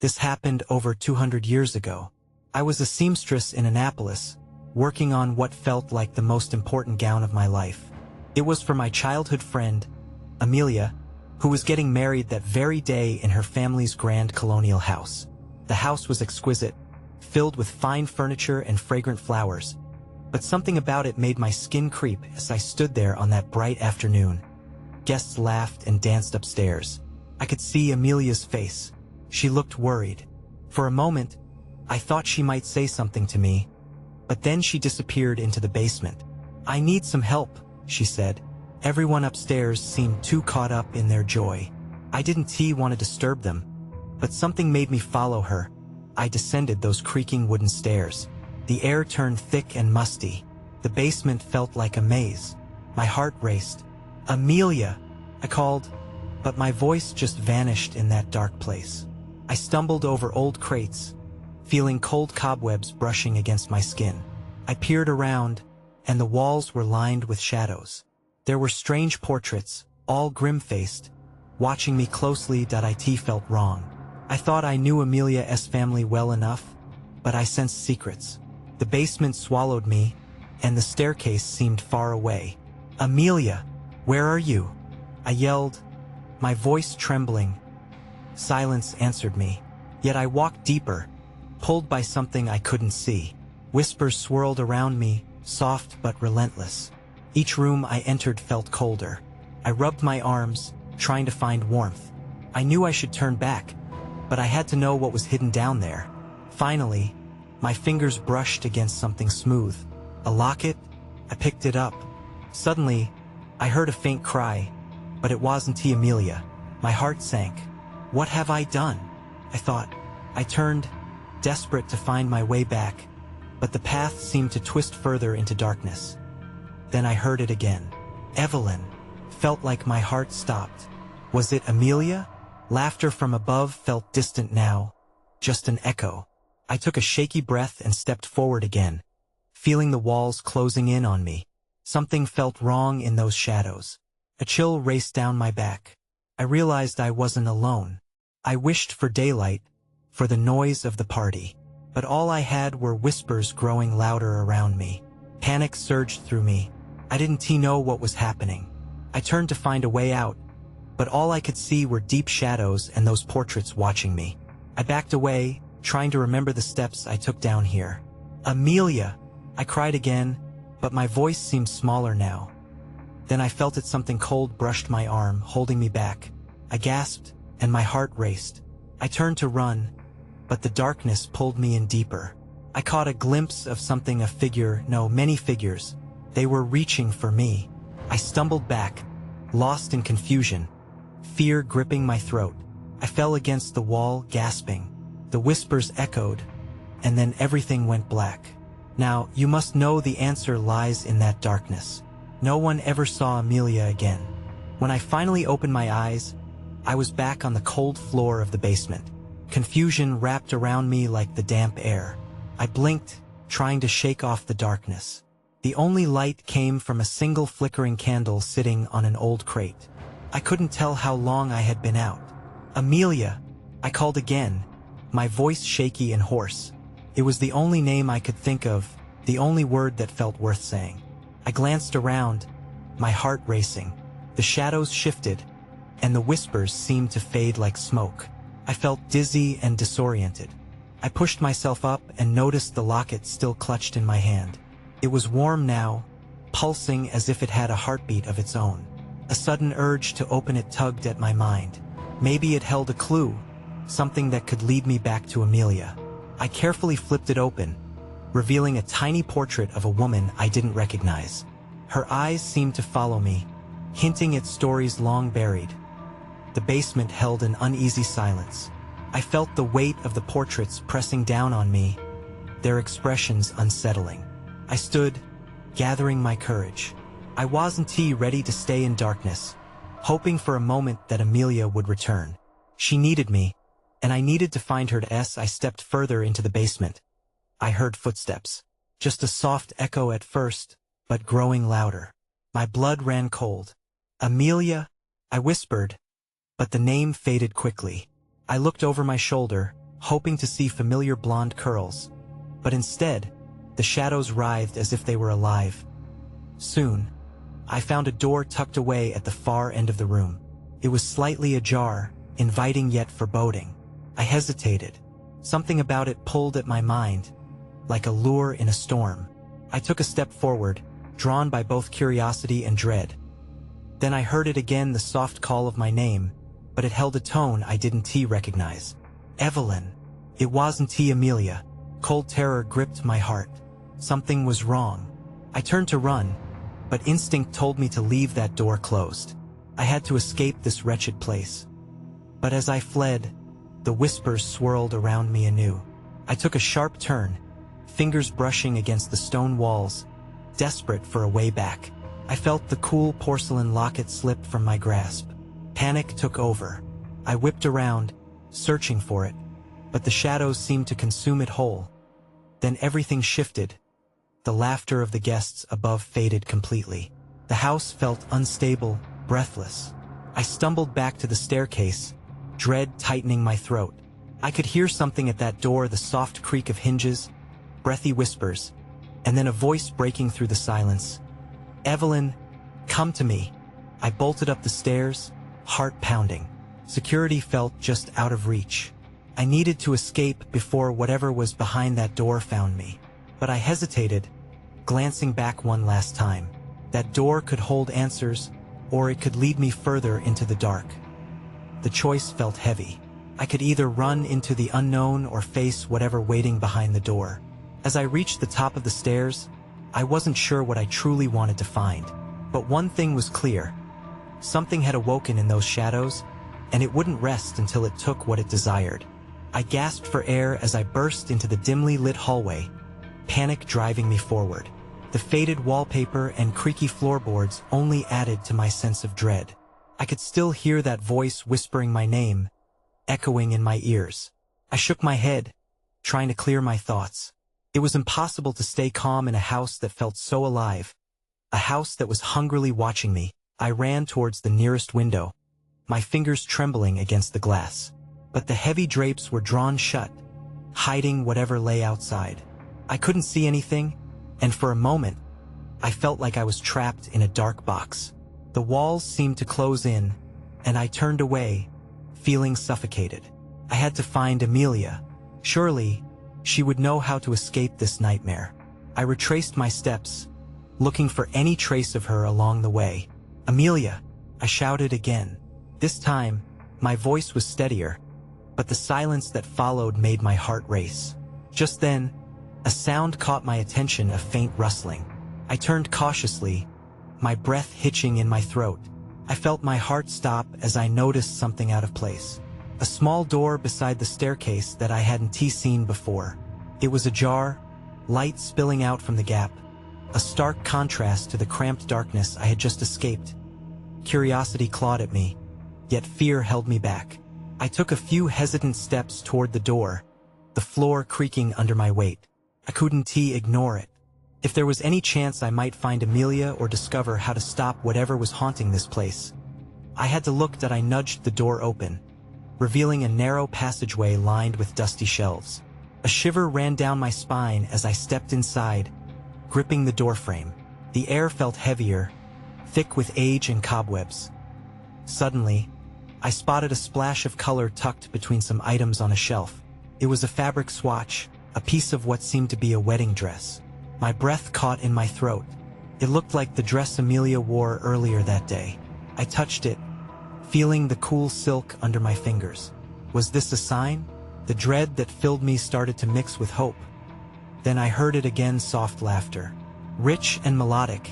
This happened over 200 years ago. I was a seamstress in Annapolis, working on what felt like the most important gown of my life. It was for my childhood friend, Amelia, who was getting married that very day in her family's grand colonial house. The house was exquisite, filled with fine furniture and fragrant flowers, but something about it made my skin creep as I stood there on that bright afternoon. Guests laughed and danced upstairs. I could see Amelia's face. She looked worried. For a moment, I thought she might say something to me, but then she disappeared into the basement. "I need some help," she said. Everyone upstairs seemed too caught up in their joy. I didn't want to disturb them, but something made me follow her. I descended those creaking wooden stairs. The air turned thick and musty. The basement felt like a maze. My heart raced. "Amelia!" I called, but my voice just vanished in that dark place. I stumbled over old crates, feeling cold cobwebs brushing against my skin. I peered around, and the walls were lined with shadows. There were strange portraits, all grim-faced, watching me closely. It felt wrong. I thought I knew Amelia's family well enough, but I sensed secrets. The basement swallowed me, and the staircase seemed far away. "Amelia, where are you?" I yelled, my voice trembling. Silence answered me, yet I walked deeper, pulled by something I couldn't see. Whispers swirled around me, soft but relentless. Each room I entered felt colder. I rubbed my arms, trying to find warmth. I knew I should turn back, but I had to know what was hidden down there. Finally, my fingers brushed against something smooth. A locket? I picked it up. Suddenly, I heard a faint cry, but it wasn't Amelia. My heart sank. What have I done? I thought. I turned, desperate to find my way back, but the path seemed to twist further into darkness. Then I heard it again. "Evelyn." Felt like my heart stopped. Was it Amelia? Laughter from above felt distant now, just an echo. I took a shaky breath and stepped forward again, feeling the walls closing in on me. Something felt wrong in those shadows. A chill raced down my back. I realized I wasn't alone. I wished for daylight, for the noise of the party, but all I had were whispers growing louder around me. Panic surged through me. I didn't know what was happening. I turned to find a way out, but all I could see were deep shadows and those portraits watching me. I backed away, trying to remember the steps I took down here. "Amelia!" I cried again, but my voice seemed smaller now. Then I felt it. Something cold brushed my arm, holding me back. I gasped, and my heart raced. I turned to run, but the darkness pulled me in deeper. I caught a glimpse of something, a figure, no, many figures. They were reaching for me. I stumbled back, lost in confusion, fear gripping my throat. I fell against the wall, gasping. The whispers echoed, and then everything went black. Now, you must know the answer lies in that darkness. No one ever saw Amelia again. When I finally opened my eyes, I was back on the cold floor of the basement. Confusion wrapped around me like the damp air. I blinked, trying to shake off the darkness. The only light came from a single flickering candle sitting on an old crate. I couldn't tell how long I had been out. "Amelia!" I called again, my voice shaky and hoarse. It was the only name I could think of, the only word that felt worth saying. I glanced around, my heart racing. The shadows shifted, and the whispers seemed to fade like smoke. I felt dizzy and disoriented. I pushed myself up and noticed the locket still clutched in my hand. It was warm now, pulsing as if it had a heartbeat of its own. A sudden urge to open it tugged at my mind. Maybe it held a clue, something that could lead me back to Amelia. I carefully flipped it open, revealing a tiny portrait of a woman I didn't recognize. Her eyes seemed to follow me, hinting at stories long buried. The basement held an uneasy silence. I felt the weight of the portraits pressing down on me, their expressions unsettling. I stood, gathering my courage. I wasn't ready to stay in darkness, hoping for a moment that Amelia would return. She needed me, and I needed to find her. As I stepped further into the basement, I heard footsteps. Just a soft echo at first, but growing louder. My blood ran cold. "Amelia?" I whispered, but the name faded quickly. I looked over my shoulder, hoping to see familiar blonde curls. But instead, the shadows writhed as if they were alive. Soon, I found a door tucked away at the far end of the room. It was slightly ajar, inviting yet foreboding. I hesitated. Something about it pulled at my mind, like a lure in a storm. I took a step forward, drawn by both curiosity and dread. Then I heard it again, the soft call of my name, but it held a tone I didn't recognize. Evelyn. It wasn't Amelia. Cold terror gripped my heart. Something was wrong. I turned to run, but instinct told me to leave that door closed. I had to escape this wretched place. But as I fled, the whispers swirled around me anew. I took a sharp turn, fingers brushing against the stone walls, desperate for a way back. I felt the cool porcelain locket slip from my grasp. Panic took over. I whipped around, searching for it, but the shadows seemed to consume it whole. Then everything shifted. The laughter of the guests above faded completely. The house felt unstable, breathless. I stumbled back to the staircase, dread tightening my throat. I could hear something at that door, the soft creak of hinges, breathy whispers, and then a voice breaking through the silence. Evelyn, come to me. I bolted up the stairs, heart pounding. Security felt just out of reach. I needed to escape before whatever was behind that door found me. But I hesitated, glancing back one last time. That door could hold answers, or it could lead me further into the dark. The choice felt heavy. I could either run into the unknown or face whatever waiting behind the door. As I reached the top of the stairs, I wasn't sure what I truly wanted to find. But one thing was clear. Something had awoken in those shadows, and it wouldn't rest until it took what it desired. I gasped for air as I burst into the dimly lit hallway, panic driving me forward. The faded wallpaper and creaky floorboards only added to my sense of dread. I could still hear that voice whispering my name, echoing in my ears. I shook my head, trying to clear my thoughts. It was impossible to stay calm in a house that felt so alive, a house that was hungrily watching me. I ran towards the nearest window, my fingers trembling against the glass. But the heavy drapes were drawn shut, hiding whatever lay outside. I couldn't see anything, and for a moment, I felt like I was trapped in a dark box. The walls seemed to close in, and I turned away, feeling suffocated. I had to find Amelia. Surely, she would know how to escape this nightmare. I retraced my steps, looking for any trace of her along the way. Amelia, I shouted again. This time, my voice was steadier, but the silence that followed made my heart race. Just then, a sound caught my attention, a faint rustling. I turned cautiously, my breath hitching in my throat. I felt my heart stop as I noticed something out of place. A small door beside the staircase that I hadn't seen before. It was ajar, light spilling out from the gap, a stark contrast to the cramped darkness I had just escaped. Curiosity clawed at me, yet fear held me back. I took a few hesitant steps toward the door, the floor creaking under my weight. I couldn't ignore it. If there was any chance I might find Amelia or discover how to stop whatever was haunting this place, I had to look. That I nudged the door open, revealing a narrow passageway lined with dusty shelves. A shiver ran down my spine as I stepped inside, gripping the doorframe. The air felt heavier, thick with age and cobwebs. Suddenly, I spotted a splash of color tucked between some items on a shelf. It was a fabric swatch, a piece of what seemed to be a wedding dress. My breath caught in my throat. It looked like the dress Amelia wore earlier that day. I touched it, feeling the cool silk under my fingers. Was this a sign? The dread that filled me started to mix with hope. Then I heard it again, soft laughter. Rich and melodic,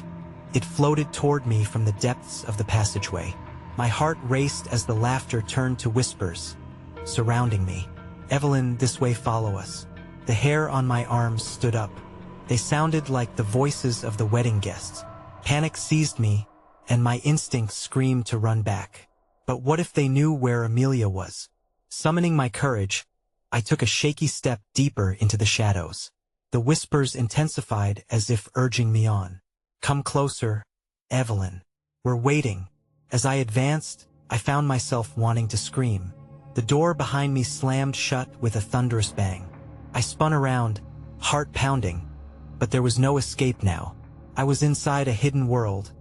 it floated toward me from the depths of the passageway. My heart raced as the laughter turned to whispers, surrounding me. Evelyn, this way, follow us. The hair on my arms stood up. They sounded like the voices of the wedding guests. Panic seized me, and my instinct screamed to run back. But what if they knew where Amelia was? Summoning my courage, I took a shaky step deeper into the shadows. The whispers intensified as if urging me on. Come closer, Evelyn. We're waiting. As I advanced, I found myself wanting to scream. The door behind me slammed shut with a thunderous bang. I spun around, heart pounding, but there was no escape now. I was inside a hidden world,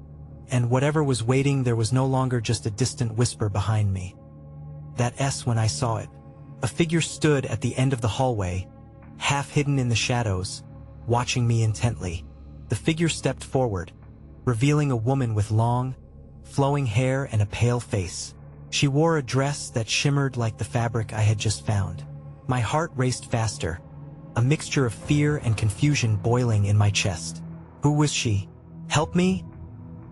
and whatever was waiting there was no longer just a distant whisper behind me. That S when I saw it. A figure stood at the end of the hallway, half hidden in the shadows, watching me intently. The figure stepped forward, revealing a woman with long, flowing hair and a pale face. She wore a dress that shimmered like the fabric I had just found. My heart raced faster, a mixture of fear and confusion boiling in my chest. Who was she? Help me?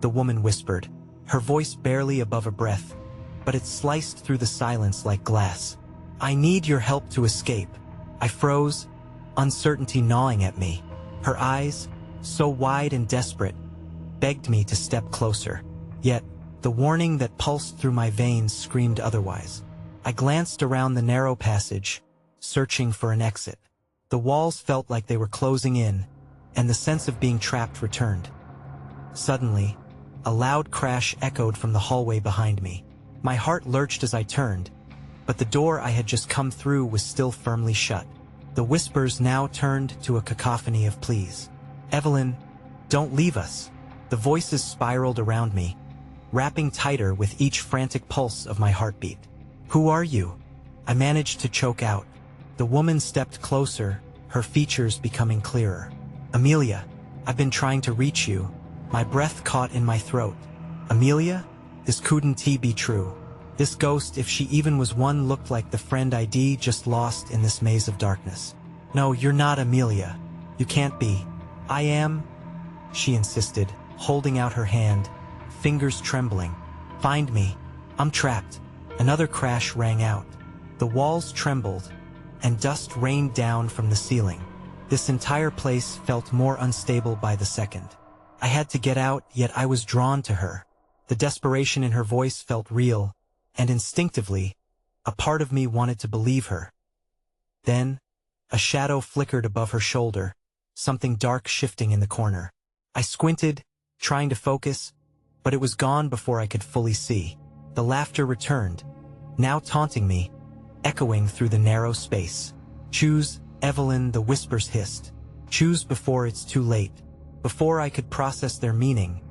The woman whispered, her voice barely above a breath, but it sliced through the silence like glass. I need your help to escape. I froze, uncertainty gnawing at me. Her eyes, so wide and desperate, begged me to step closer. Yet, the warning that pulsed through my veins screamed otherwise. I glanced around the narrow passage, searching for an exit. The walls felt like they were closing in, and the sense of being trapped returned. Suddenly, a loud crash echoed from the hallway behind me. My heart lurched as I turned, but the door I had just come through was still firmly shut. The whispers now turned to a cacophony of pleas. Evelyn, don't leave us. The voices spiraled around me, wrapping tighter with each frantic pulse of my heartbeat. Who are you? I managed to choke out. The woman stepped closer, her features becoming clearer. Amelia, I've been trying to reach you. My breath caught in my throat. Amelia? This couldn't be true. This ghost, if she even was one, looked like the friend I'd just lost in this maze of darkness. No, you're not Amelia. You can't be. I am, she insisted, holding out her hand, fingers trembling. Find me. I'm trapped. Another crash rang out. The walls trembled, and dust rained down from the ceiling. This entire place felt more unstable by the second. I had to get out, yet I was drawn to her. The desperation in her voice felt real, and instinctively, a part of me wanted to believe her. Then, a shadow flickered above her shoulder, something dark shifting in the corner. I squinted, trying to focus, but it was gone before I could fully see. The laughter returned, now taunting me, echoing through the narrow space. Choose, Evelyn, the whispers hissed. Choose before it's too late. Before I could process their meaning,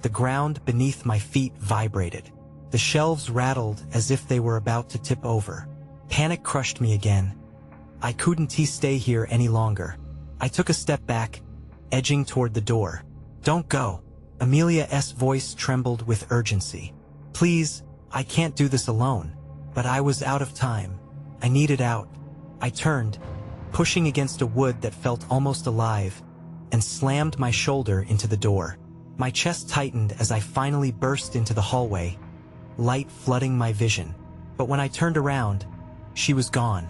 the ground beneath my feet vibrated. The shelves rattled as if they were about to tip over. Panic crushed me again. I couldn't stay here any longer. I took a step back, edging toward the door. Don't go. Amelia's voice trembled with urgency. Please, I can't do this alone. But I was out of time. I needed out. I turned, pushing against a wood that felt almost alive, and slammed my shoulder into the door. My chest tightened as I finally burst into the hallway, light flooding my vision. But when I turned around, she was gone,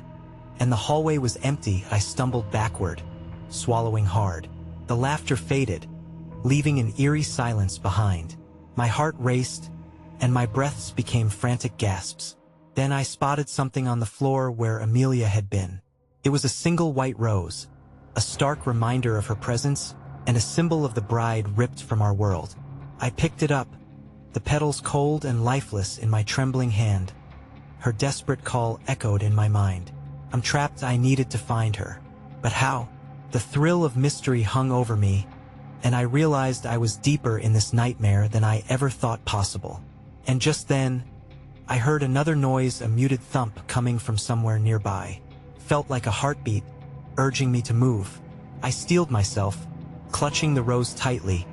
and the hallway was empty. I stumbled backward, swallowing hard. The laughter faded, leaving an eerie silence behind. My heart raced, and my breaths became frantic gasps. Then I spotted something on the floor where Amelia had been. It was a single white rose, a stark reminder of her presence, and a symbol of the bride ripped from our world. I picked it up, the petals cold and lifeless in my trembling hand. Her desperate call echoed in my mind. I'm trapped. I needed to find her. But how? The thrill of mystery hung over me, and I realized I was deeper in this nightmare than I ever thought possible. And just then, I heard another noise, a muted thump coming from somewhere nearby. Felt like a heartbeat, urging me to move. I steeled myself, clutching the rose tightly,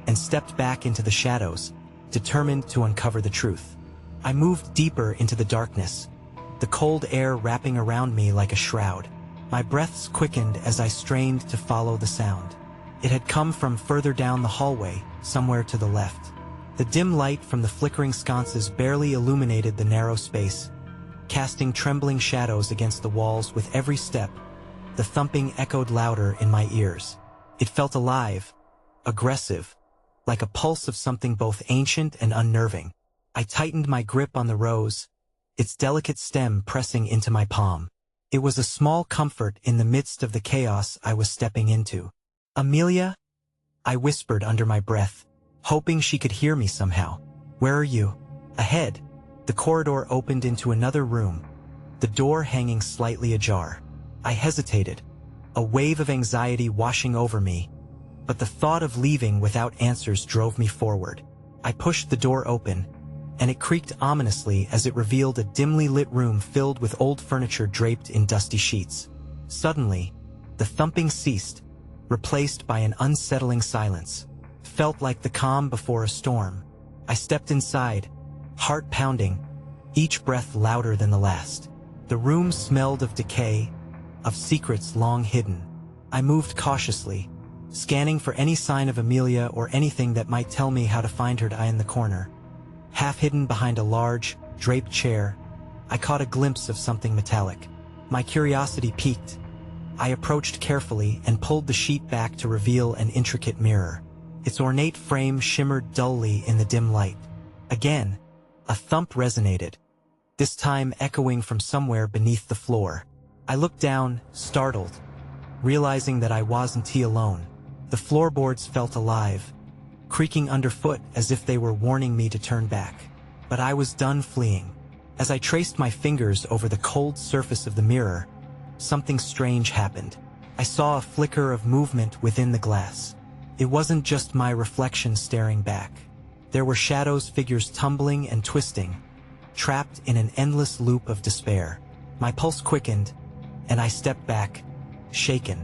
and stepped back into the shadows, determined to uncover the truth. I moved deeper into the darkness, the cold air wrapping around me like a shroud. My breaths quickened as I strained to follow the sound. It had come from further down the hallway, somewhere to the left. The dim light from the flickering sconces barely illuminated the narrow space, casting trembling shadows against the walls with every step. The thumping echoed louder in my ears. It felt alive, aggressive, like a pulse of something both ancient and unnerving. I tightened my grip on the rose, its delicate stem pressing into my palm. It was a small comfort in the midst of the chaos I was stepping into. Amelia? I whispered under my breath, hoping she could hear me somehow. Where are you? Ahead, the corridor opened into another room, the door hanging slightly ajar. I hesitated, a wave of anxiety washing over me, but the thought of leaving without answers drove me forward. I pushed the door open, and it creaked ominously as it revealed a dimly lit room filled with old furniture draped in dusty sheets. Suddenly, the thumping ceased, replaced by an unsettling silence. Felt like the calm before a storm. I stepped inside, heart pounding, each breath louder than the last. The room smelled of decay, of secrets long hidden. I moved cautiously, scanning for any sign of Amelia or anything that might tell me how to find her. In the corner, half hidden behind a large, draped chair, I caught a glimpse of something metallic. My curiosity piqued. I approached carefully and pulled the sheet back to reveal an intricate mirror. Its ornate frame shimmered dully in the dim light. Again, a thump resonated, this time echoing from somewhere beneath the floor. I looked down, startled, realizing that I wasn't alone. The floorboards felt alive, creaking underfoot as if they were warning me to turn back. But I was done fleeing. As I traced my fingers over the cold surface of the mirror, something strange happened. I saw a flicker of movement within the glass. It wasn't just my reflection staring back. There were shadows, figures tumbling and twisting, trapped in an endless loop of despair. My pulse quickened, and I stepped back, shaken.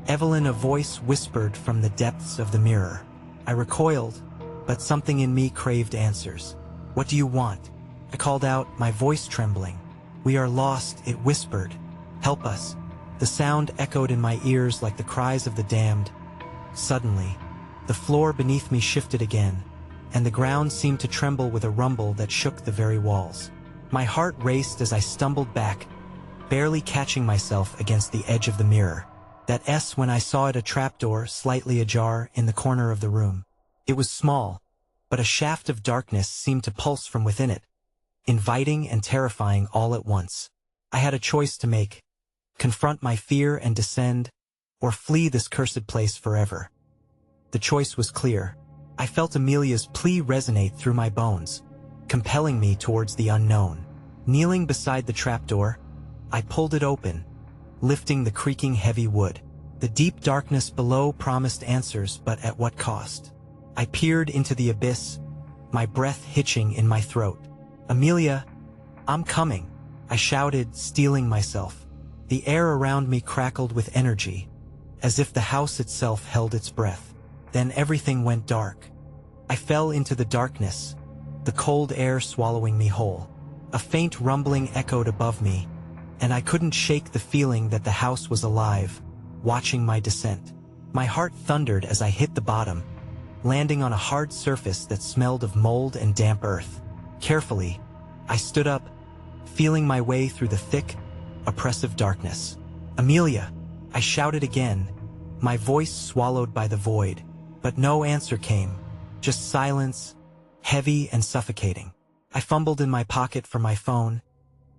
Evelyn, a voice whispered from the depths of the mirror. I recoiled, but something in me craved answers. "What do you want?" I called out, my voice trembling. "We are lost," it whispered. "Help us." The sound echoed in my ears like the cries of the damned. Suddenly, the floor beneath me shifted again, and the ground seemed to tremble with a rumble that shook the very walls. My heart raced as I stumbled back, barely catching myself against the edge of the mirror. That S when I saw it, a trapdoor slightly ajar in the corner of the room. It was small, but a shaft of darkness seemed to pulse from within it, inviting and terrifying all at once. I had a choice to make: confront my fear and descend, or flee this cursed place forever. The choice was clear. I felt Amelia's plea resonate through my bones, compelling me towards the unknown. Kneeling beside the trapdoor, I pulled it open, lifting the creaking heavy wood. The deep darkness below promised answers, but at what cost? I peered into the abyss, my breath hitching in my throat. "Amelia, I'm coming," I shouted, steeling myself. The air around me crackled with energy, as if the house itself held its breath. Then everything went dark. I fell into the darkness, the cold air swallowing me whole. A faint rumbling echoed above me, and I couldn't shake the feeling that the house was alive, watching my descent. My heart thundered as I hit the bottom, landing on a hard surface that smelled of mold and damp earth. Carefully, I stood up, feeling my way through the thick, oppressive darkness. "Amelia!" I shouted again, my voice swallowed by the void. But no answer came, just silence, heavy and suffocating. I fumbled in my pocket for my phone,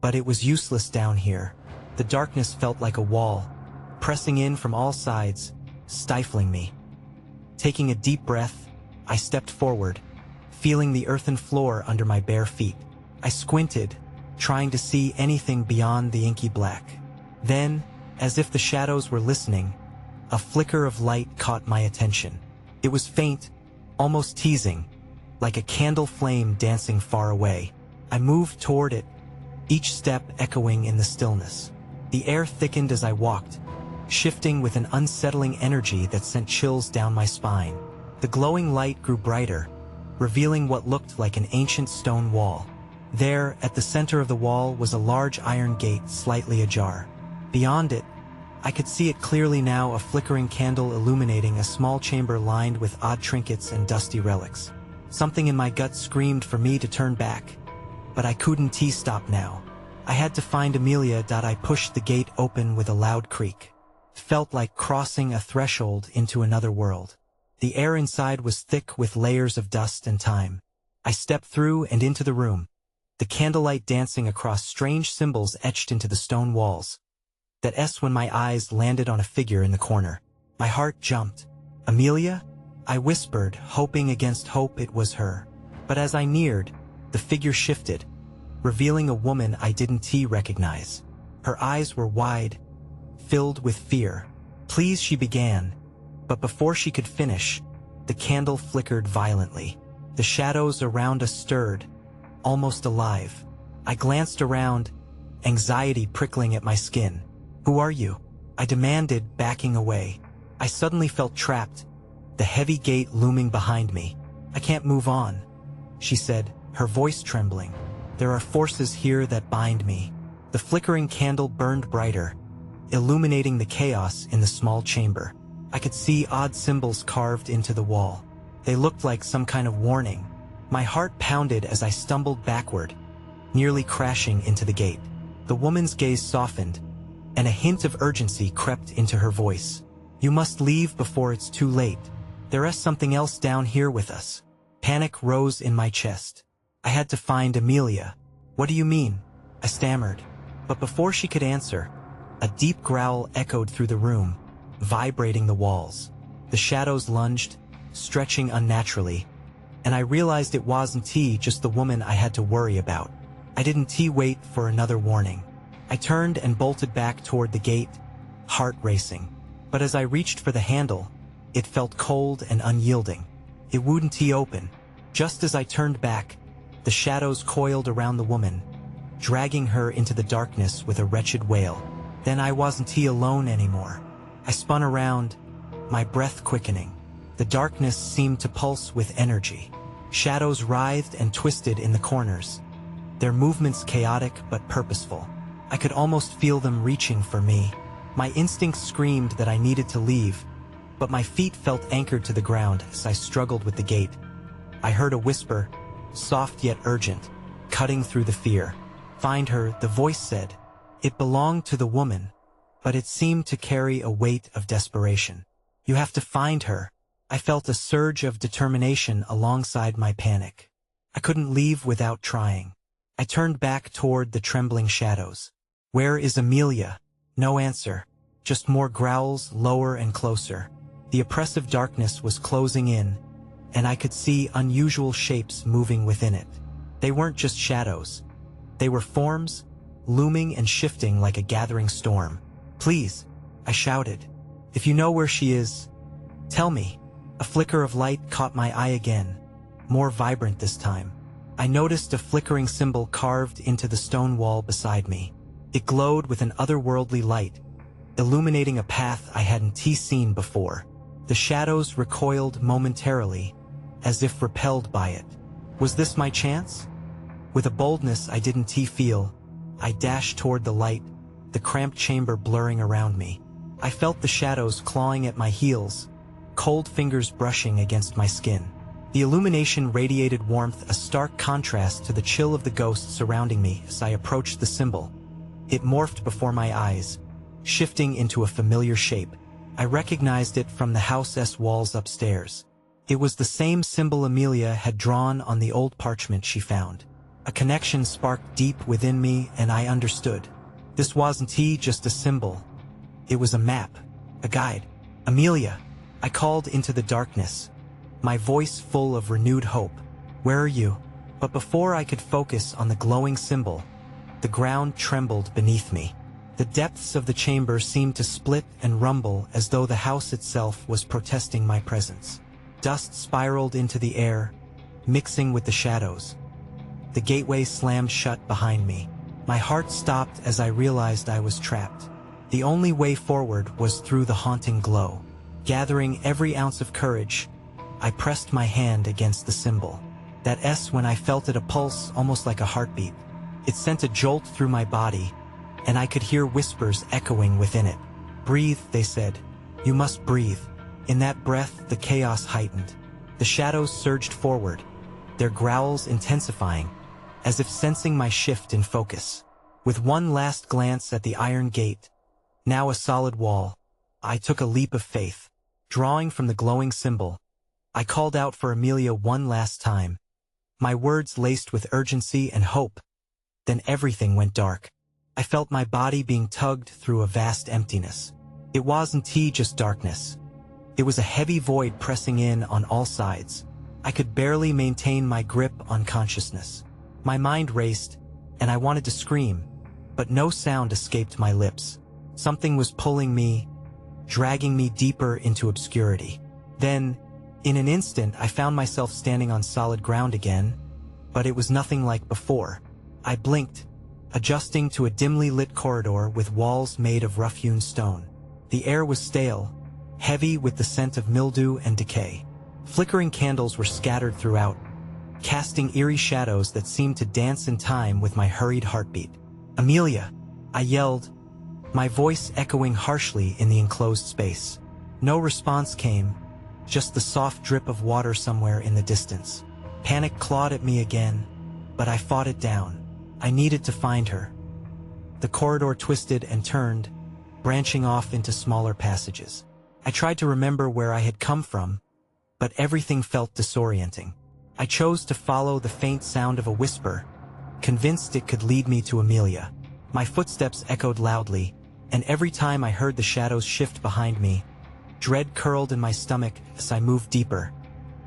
but it was useless down here. The darkness felt like a wall, pressing in from all sides, stifling me. Taking a deep breath, I stepped forward, feeling the earthen floor under my bare feet. I squinted, trying to see anything beyond the inky black. Then, as if the shadows were listening, a flicker of light caught my attention. It was faint, almost teasing, like a candle flame dancing far away. I moved toward it, each step echoing in the stillness. The air thickened as I walked, shifting with an unsettling energy that sent chills down my spine. The glowing light grew brighter, revealing what looked like an ancient stone wall. There, at the center of the wall, was a large iron gate slightly ajar. Beyond it, I could see it clearly now, a flickering candle illuminating a small chamber lined with odd trinkets and dusty relics. Something in my gut screamed for me to turn back, but I couldn't stop now. I had to find Amelia. I pushed the gate open with a loud creak. Felt like crossing a threshold into another world. The air inside was thick with layers of dust and time. I stepped through and into the room, the candlelight dancing across strange symbols etched into the stone walls. That S when my eyes landed on a figure in the corner. My heart jumped. "Amelia?" I whispered, hoping against hope it was her. But as I neared, the figure shifted, revealing a woman I didn't recognize. Her eyes were wide, filled with fear. "Please," she began, but before she could finish, the candle flickered violently. The shadows around us stirred, almost alive. I glanced around, anxiety prickling at my skin. "Who are you?" I demanded, backing away. I suddenly felt trapped, the heavy gate looming behind me. "I can't move on," she said, her voice trembling. "There are forces here that bind me." The flickering candle burned brighter, illuminating the chaos in the small chamber. I could see odd symbols carved into the wall. They looked like some kind of warning. My heart pounded as I stumbled backward, nearly crashing into the gate. The woman's gaze softened, and a hint of urgency crept into her voice. "You must leave before it's too late. There is something else down here with us." Panic rose in my chest. I had to find Amelia. "What do you mean?" I stammered. But before she could answer, a deep growl echoed through the room, vibrating the walls. The shadows lunged, stretching unnaturally, and I realized it wasn't just the woman I had to worry about. I didn't wait for another warning. I turned and bolted back toward the gate, heart racing. But as I reached for the handle, it felt cold and unyielding. It wouldn't open. Just as I turned back, the shadows coiled around the woman, dragging her into the darkness with a wretched wail. Then I wasn't alone anymore. I spun around, my breath quickening. The darkness seemed to pulse with energy. Shadows writhed and twisted in the corners, their movements chaotic but purposeful. I could almost feel them reaching for me. My instincts screamed that I needed to leave, but my feet felt anchored to the ground as I struggled with the gate. I heard a whisper, soft yet urgent, cutting through the fear. "Find her," the voice said. It belonged to the woman, but it seemed to carry a weight of desperation. "You have to find her." I felt a surge of determination alongside my panic. I couldn't leave without trying. I turned back toward the trembling shadows. "Where is Amelia?" No answer, just more growls, lower and closer. The oppressive darkness was closing in, and I could see unusual shapes moving within it. They weren't just shadows. They were forms, looming and shifting like a gathering storm. "Please," I shouted. "If you know where she is, tell me." A flicker of light caught my eye again, more vibrant this time. I noticed a flickering symbol carved into the stone wall beside me. It glowed with an otherworldly light, illuminating a path I hadn't seen before. The shadows recoiled momentarily, as if repelled by it. Was this my chance? With a boldness I didn't feel, I dashed toward the light, the cramped chamber blurring around me. I felt the shadows clawing at my heels, cold fingers brushing against my skin. The illumination radiated warmth, a stark contrast to the chill of the ghosts surrounding me as I approached the symbol. It morphed before my eyes, shifting into a familiar shape. I recognized it from the house's walls upstairs. It was the same symbol Amelia had drawn on the old parchment she found. A connection sparked deep within me, and I understood. This wasn't just a symbol. It was a map, a guide. "Amelia," I called into the darkness, my voice full of renewed hope. "Where are you?" But before I could focus on the glowing symbol, the ground trembled beneath me. The depths of the chamber seemed to split and rumble as though the house itself was protesting my presence. Dust spiraled into the air, mixing with the shadows. The gateway slammed shut behind me. My heart stopped as I realized I was trapped. The only way forward was through the haunting glow. Gathering every ounce of courage, I pressed my hand against the symbol. That S when I felt it, a pulse almost like a heartbeat. It sent a jolt through my body, and I could hear whispers echoing within it. "Breathe," they said. "You must breathe." In that breath, the chaos heightened. The shadows surged forward, their growls intensifying, as if sensing my shift in focus. With one last glance at the iron gate, now a solid wall, I took a leap of faith. Drawing from the glowing symbol, I called out for Amelia one last time, my words laced with urgency and hope. Then everything went dark. I felt my body being tugged through a vast emptiness. It wasn't just darkness. It was a heavy void pressing in on all sides. I could barely maintain my grip on consciousness. My mind raced, and I wanted to scream, but no sound escaped my lips. Something was pulling me, dragging me deeper into obscurity. Then, in an instant, I found myself standing on solid ground again, but it was nothing like before. I blinked, adjusting to a dimly lit corridor with walls made of rough-hewn stone. The air was stale, heavy with the scent of mildew and decay. Flickering candles were scattered throughout, casting eerie shadows that seemed to dance in time with my hurried heartbeat. "Amelia!" I yelled, my voice echoing harshly in the enclosed space. No response came, just the soft drip of water somewhere in the distance. Panic clawed at me again, but I fought it down. I needed to find her. The corridor twisted and turned, branching off into smaller passages. I tried to remember where I had come from, but everything felt disorienting. I chose to follow the faint sound of a whisper, convinced it could lead me to Amelia. My footsteps echoed loudly, and every time I heard the shadows shift behind me, dread curled in my stomach as I moved deeper.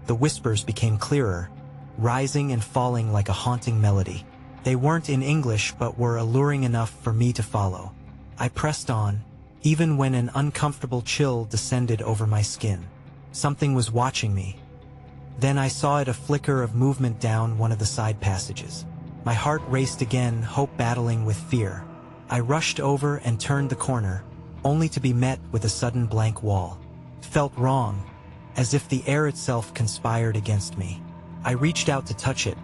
The whispers became clearer, rising and falling like a haunting melody. They weren't in English but were alluring enough for me to follow. I pressed on, even when an uncomfortable chill descended over my skin. Something was watching me. Then I saw it, a flicker of movement down one of the side passages. My heart raced again, hope battling with fear. I rushed over and turned the corner, only to be met with a sudden blank wall. It felt wrong, as if the air itself conspired against me. I reached out to touch it.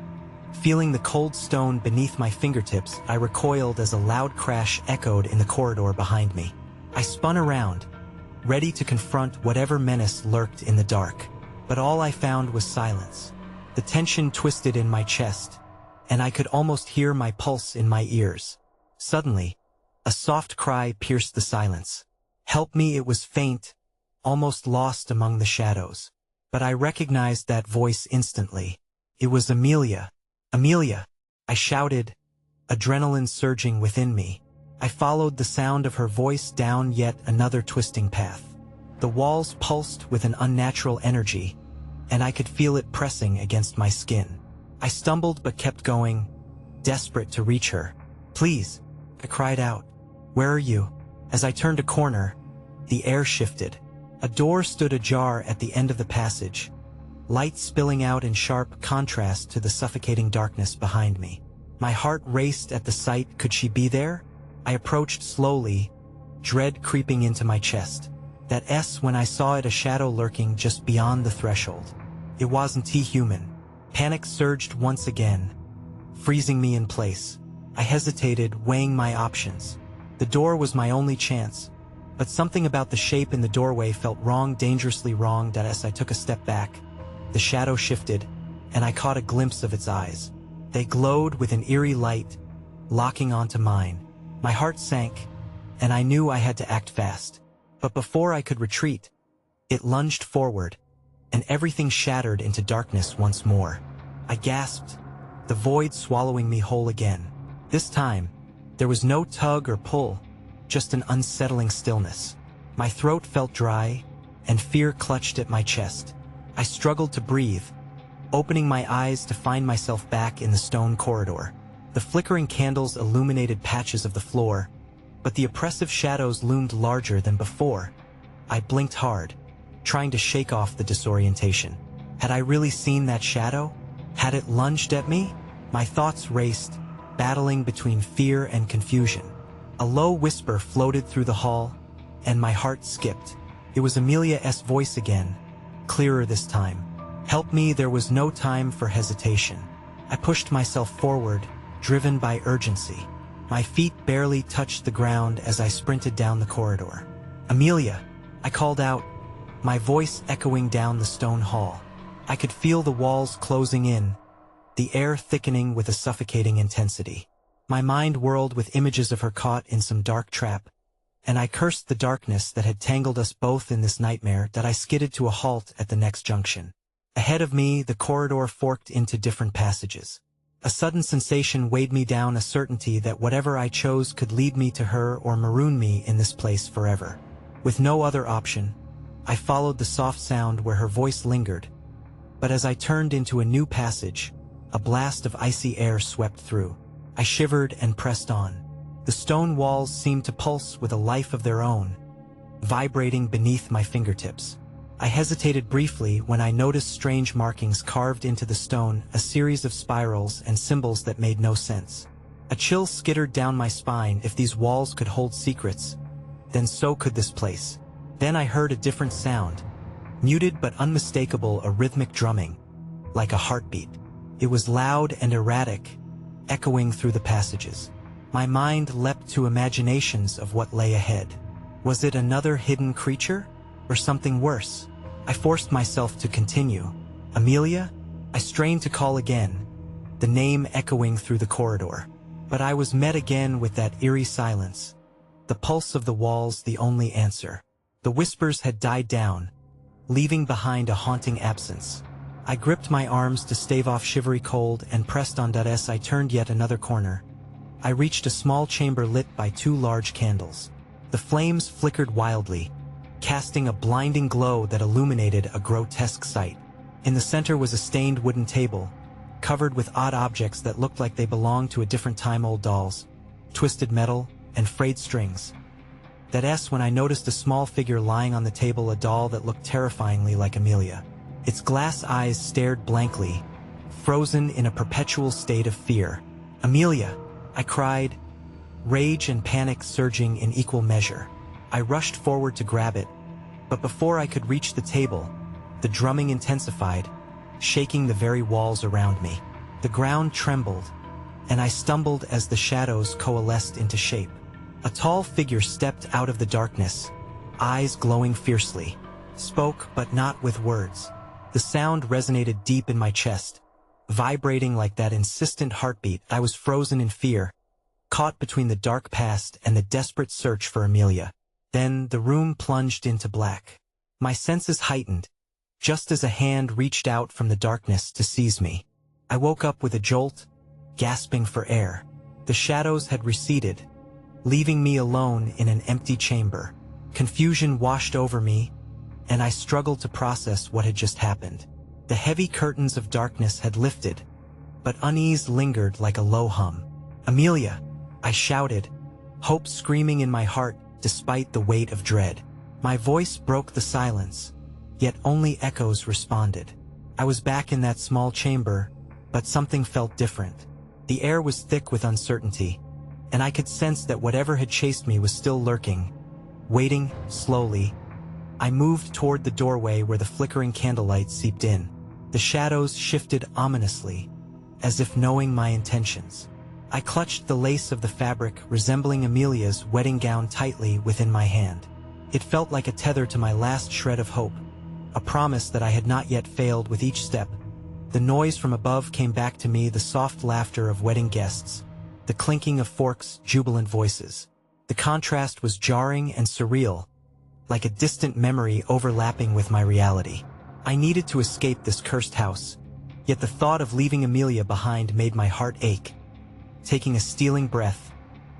Feeling the cold stone beneath my fingertips, I recoiled as a loud crash echoed in the corridor behind me. I spun around, ready to confront whatever menace lurked in the dark. But all I found was silence. The tension twisted in my chest, and I could almost hear my pulse in my ears. Suddenly, a soft cry pierced the silence. "Help me!" It was faint, almost lost among the shadows. But I recognized that voice instantly. It was Amelia. "Amelia!" I shouted, adrenaline surging within me. I followed the sound of her voice down yet another twisting path. The walls pulsed with an unnatural energy, and I could feel it pressing against my skin. I stumbled but kept going, desperate to reach her. "Please," I cried out. "Where are you?" As I turned a corner, the air shifted. A door stood ajar at the end of the passage, light spilling out in sharp contrast to the suffocating darkness behind me. My heart raced at the sight. Could she be there? I approached slowly, dread creeping into my chest. That S when I saw it, a shadow lurking just beyond the threshold. It wasn't human. Panic surged once again, freezing me in place. I hesitated, weighing my options. The door was my only chance, but something about the shape in the doorway felt wrong, dangerously wrong. That as I took a step back, the shadow shifted, and I caught a glimpse of its eyes. They glowed with an eerie light, locking onto mine. My heart sank, and I knew I had to act fast. But before I could retreat, it lunged forward, and everything shattered into darkness once more. I gasped, the void swallowing me whole again. This time, there was no tug or pull, just an unsettling stillness. My throat felt dry, and fear clutched at my chest. I struggled to breathe, opening my eyes to find myself back in the stone corridor. The flickering candles illuminated patches of the floor, but the oppressive shadows loomed larger than before. I blinked hard, trying to shake off the disorientation. Had I really seen that shadow? Had it lunged at me? My thoughts raced, battling between fear and confusion. A low whisper floated through the hall, and my heart skipped. It was Amelia's voice again, clearer this time. "Help me!" There was no time for hesitation. I pushed myself forward, driven by urgency. My feet barely touched the ground as I sprinted down the corridor. "Amelia!" I called out, my voice echoing down the stone hall. I could feel the walls closing in, the air thickening with a suffocating intensity. My mind whirled with images of her caught in some dark trap, and I cursed the darkness that had tangled us both in this nightmare. That I skidded to a halt at the next junction. Ahead of me, the corridor forked into different passages. A sudden sensation weighed me down, a certainty that whatever I chose could lead me to her or maroon me in this place forever. With no other option, I followed the soft sound where her voice lingered. But as I turned into a new passage, a blast of icy air swept through. I shivered and pressed on, The stone walls seemed to pulse with a life of their own, vibrating beneath my fingertips. I hesitated briefly when I noticed strange markings carved into the stone, a series of spirals and symbols that made no sense. A chill skittered down my spine. If these walls could hold secrets, then so could this place. Then I heard a different sound, muted but unmistakable, a rhythmic drumming, like a heartbeat. It was loud and erratic, echoing through the passages. My mind leapt to imaginations of what lay ahead. Was it another hidden creature, or something worse? I forced myself to continue. Amelia? I strained to call again, the name echoing through the corridor. But I was met again with that eerie silence, the pulse of the walls the only answer. The whispers had died down, leaving behind a haunting absence. I gripped my arms to stave off shivery cold and pressed on. As I turned yet another corner, I reached a small chamber lit by 2 large candles. The flames flickered wildly, casting a blinding glow that illuminated a grotesque sight. In the center was a stained wooden table, covered with odd objects that looked like they belonged to a different time, old dolls, twisted metal, and frayed strings. That's when I noticed a small figure lying on the table, a doll that looked terrifyingly like Amelia. Its glass eyes stared blankly, frozen in a perpetual state of fear. "Amelia!" I cried, rage and panic surging in equal measure. I rushed forward to grab it, but before I could reach the table, the drumming intensified, shaking the very walls around me. The ground trembled, and I stumbled as the shadows coalesced into shape. A tall figure stepped out of the darkness, eyes glowing fiercely, spoke but not with words. The sound resonated deep in my chest, vibrating like that insistent heartbeat. I was frozen in fear, caught between the dark past and the desperate search for Amelia. Then the room plunged into black. My senses heightened, just as a hand reached out from the darkness to seize me. I woke up with a jolt, gasping for air. The shadows had receded, leaving me alone in an empty chamber. Confusion washed over me, and I struggled to process what had just happened. The heavy curtains of darkness had lifted, but unease lingered like a low hum. "Amelia!" I shouted, hope screaming in my heart despite the weight of dread. My voice broke the silence, yet only echoes responded. I was back in that small chamber, but something felt different. The air was thick with uncertainty, and I could sense that whatever had chased me was still lurking, waiting. Slowly, I moved toward the doorway where the flickering candlelight seeped in. The shadows shifted ominously, as if knowing my intentions. I clutched the lace of the fabric resembling Amelia's wedding gown tightly within my hand. It felt like a tether to my last shred of hope, a promise that I had not yet failed. With each step, the noise from above came back to me, the soft laughter of wedding guests, the clinking of forks, jubilant voices. The contrast was jarring and surreal, like a distant memory overlapping with my reality. I needed to escape this cursed house, yet the thought of leaving Amelia behind made my heart ache. Taking a stealing breath,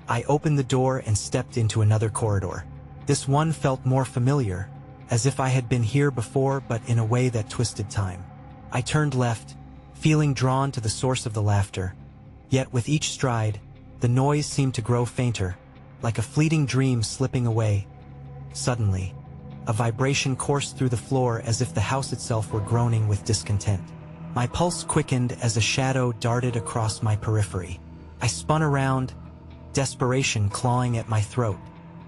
I opened the door and stepped into another corridor. This one felt more familiar, as if I had been here before, but in a way that twisted time. I turned left, feeling drawn to the source of the laughter. Yet with each stride, the noise seemed to grow fainter, like a fleeting dream slipping away. Suddenly, a vibration coursed through the floor as if the house itself were groaning with discontent. My pulse quickened as a shadow darted across my periphery. I spun around, desperation clawing at my throat.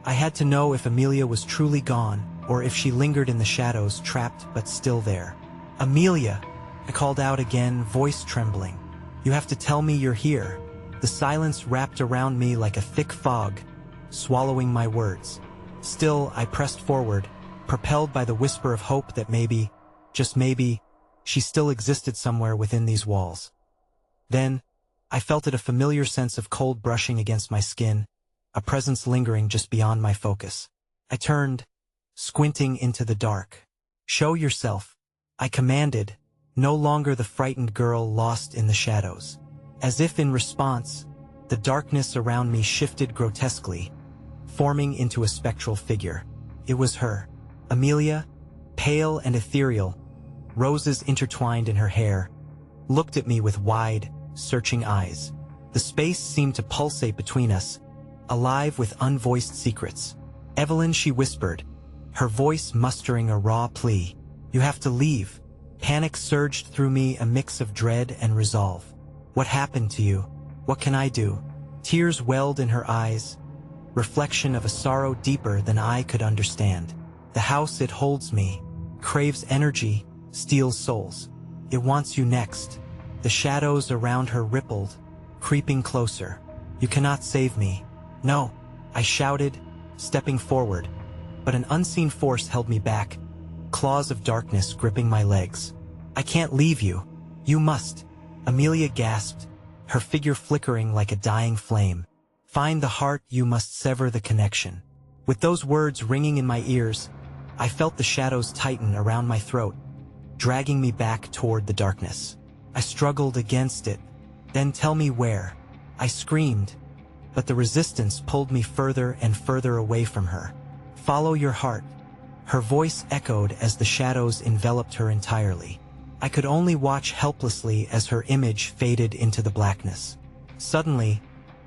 I had to know if Amelia was truly gone, or if she lingered in the shadows, trapped but still there. "Amelia!" I called out again, voice trembling. "You have to tell me you're here." The silence wrapped around me like a thick fog, swallowing my words. Still, I pressed forward, propelled by the whisper of hope that maybe, just maybe, she still existed somewhere within these walls. Then, I felt it, a familiar sense of cold brushing against my skin, a presence lingering just beyond my focus. I turned, squinting into the dark. "Show yourself," I commanded, no longer the frightened girl lost in the shadows. As if in response, the darkness around me shifted grotesquely, forming into a spectral figure. It was her, Amelia, pale and ethereal, roses intertwined in her hair, looked at me with wide, searching eyes. The space seemed to pulsate between us, alive with unvoiced secrets. "Evelyn," she whispered, her voice mustering a raw plea. "You have to leave." Panic surged through me, a mix of dread and resolve. "What happened to you? What can I do?" Tears welled in her eyes, reflection of a sorrow deeper than I could understand. "The house, it holds me, craves energy, steals souls. It wants you next." The shadows around her rippled, creeping closer. "You cannot save me." "No," I shouted, stepping forward, but an unseen force held me back, claws of darkness gripping my legs. "I can't leave you. You must." Amelia gasped, her figure flickering like a dying flame. "Find the heart, you must sever the connection." With those words ringing in my ears, I felt the shadows tighten around my throat, dragging me back toward the darkness. I struggled against it. "Then tell me where." I screamed, but the resistance pulled me further and further away from her. "Follow your heart." Her voice echoed as the shadows enveloped her entirely. I could only watch helplessly as her image faded into the blackness. Suddenly,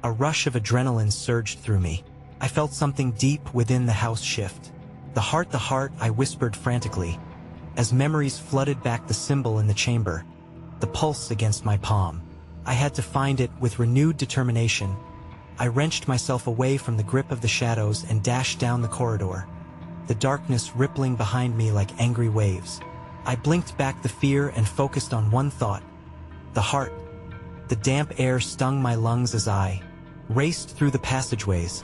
a rush of adrenaline surged through me. I felt something deep within the house shift. The heart," I whispered frantically, as memories flooded back the symbol in the chamber, the pulse against my palm. I had to find it with renewed determination. I wrenched myself away from the grip of the shadows and dashed down the corridor, the darkness rippling behind me like angry waves. I blinked back the fear and focused on one thought: the heart. The damp air stung my lungs as I raced through the passageways,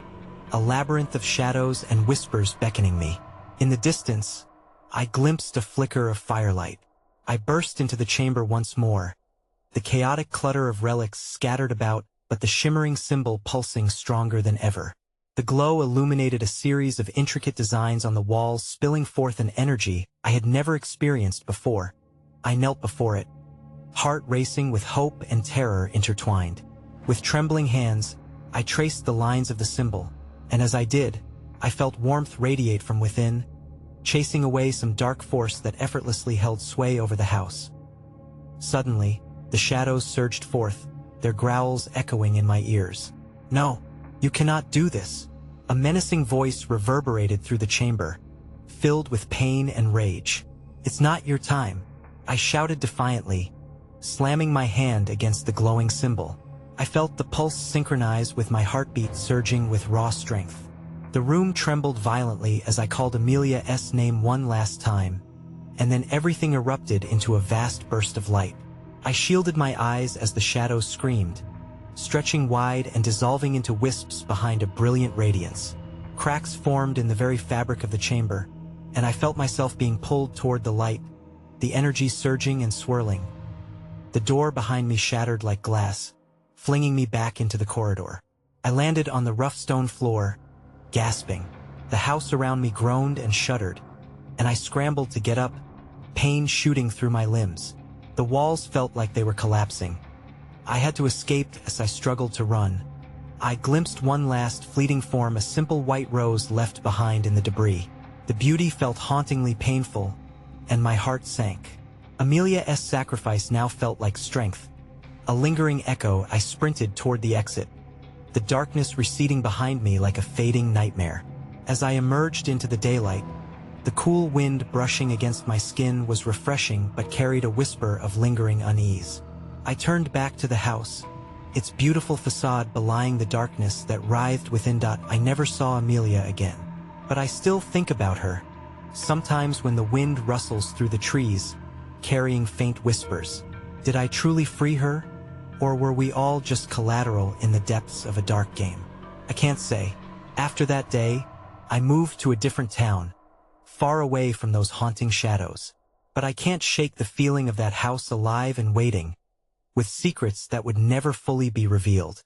a labyrinth of shadows and whispers beckoning me. In the distance, I glimpsed a flicker of firelight. I burst into the chamber once more, the chaotic clutter of relics scattered about, but the shimmering symbol pulsing stronger than ever. The glow illuminated a series of intricate designs on the walls, spilling forth an energy I had never experienced before. I knelt before it, heart racing with hope and terror intertwined. With trembling hands, I traced the lines of the symbol, and as I did, I felt warmth radiate from within, chasing away some dark force that effortlessly held sway over the house. Suddenly, the shadows surged forth, their growls echoing in my ears. "No, you cannot do this." A menacing voice reverberated through the chamber, filled with pain and rage. "It's not your time," I shouted defiantly, slamming my hand against the glowing symbol. I felt the pulse synchronize with my heartbeat surging with raw strength. The room trembled violently as I called Amelia's name one last time, and then everything erupted into a vast burst of light. I shielded my eyes as the shadows screamed, stretching wide and dissolving into wisps behind a brilliant radiance. Cracks formed in the very fabric of the chamber, and I felt myself being pulled toward the light, the energy surging and swirling. The door behind me shattered like glass, flinging me back into the corridor. I landed on the rough stone floor, gasping. The house around me groaned and shuddered, and I scrambled to get up, pain shooting through my limbs. The walls felt like they were collapsing. I had to escape as I struggled to run. I glimpsed one last fleeting form, a simple white rose left behind in the debris. The beauty felt hauntingly painful, and my heart sank. Amelia's sacrifice now felt like strength. A lingering echo, I sprinted toward the exit, the darkness receding behind me like a fading nightmare. As I emerged into the daylight, the cool wind brushing against my skin was refreshing but carried a whisper of lingering unease. I turned back to the house, its beautiful facade belying the darkness that writhed within. I never saw Amelia again, but I still think about her, sometimes when the wind rustles through the trees, carrying faint whispers. Did I truly free her, or were we all just collateral in the depths of a dark game? I can't say. After that day, I moved to a different town, far away from those haunting shadows. But I can't shake the feeling of that house alive and waiting, with secrets that would never fully be revealed.